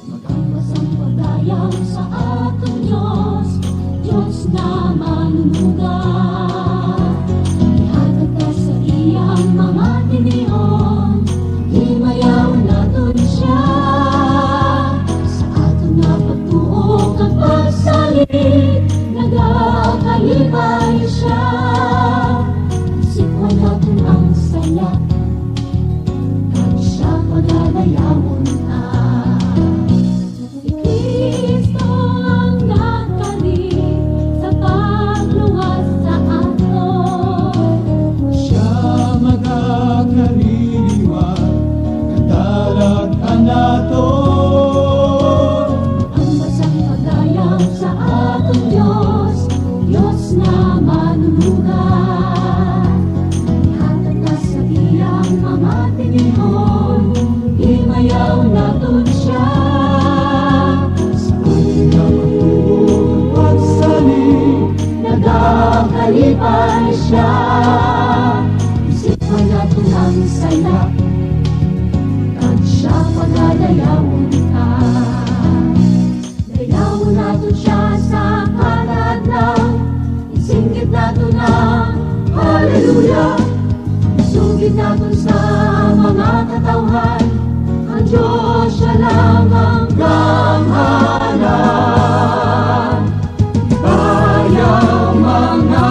Magambasang pagdayang sa atong Diyos, Diyos na manunugad. Ihatag ka sa iyang mga tinihon, himayaw naton siya. Sa atong napagtuo kag pagsalig, nagakalipay siya. Isipon natin ang saya, kag siya pagdadayawon ka. Si Kristo ang nagkari sa pagluwas sa aton. Siya magakaririwan, kadalaghan naton. Ang basang pagdayang sa atong Diyos, Diyos na manunugad. Ihatag ka sa iyang mga tinihon, himayaw naton siya. Sa ating napagtuon pagsalig, Nagakalipay siya. Isipan natin ang saya, kag siya pagdadayawon ka. Dayawon natin siya sa kanadlaw, isinggit natin ang hallelujah. Isugid natin sa mga katawhan, ang Diyos siya lang ang gamhanan. ayaw mga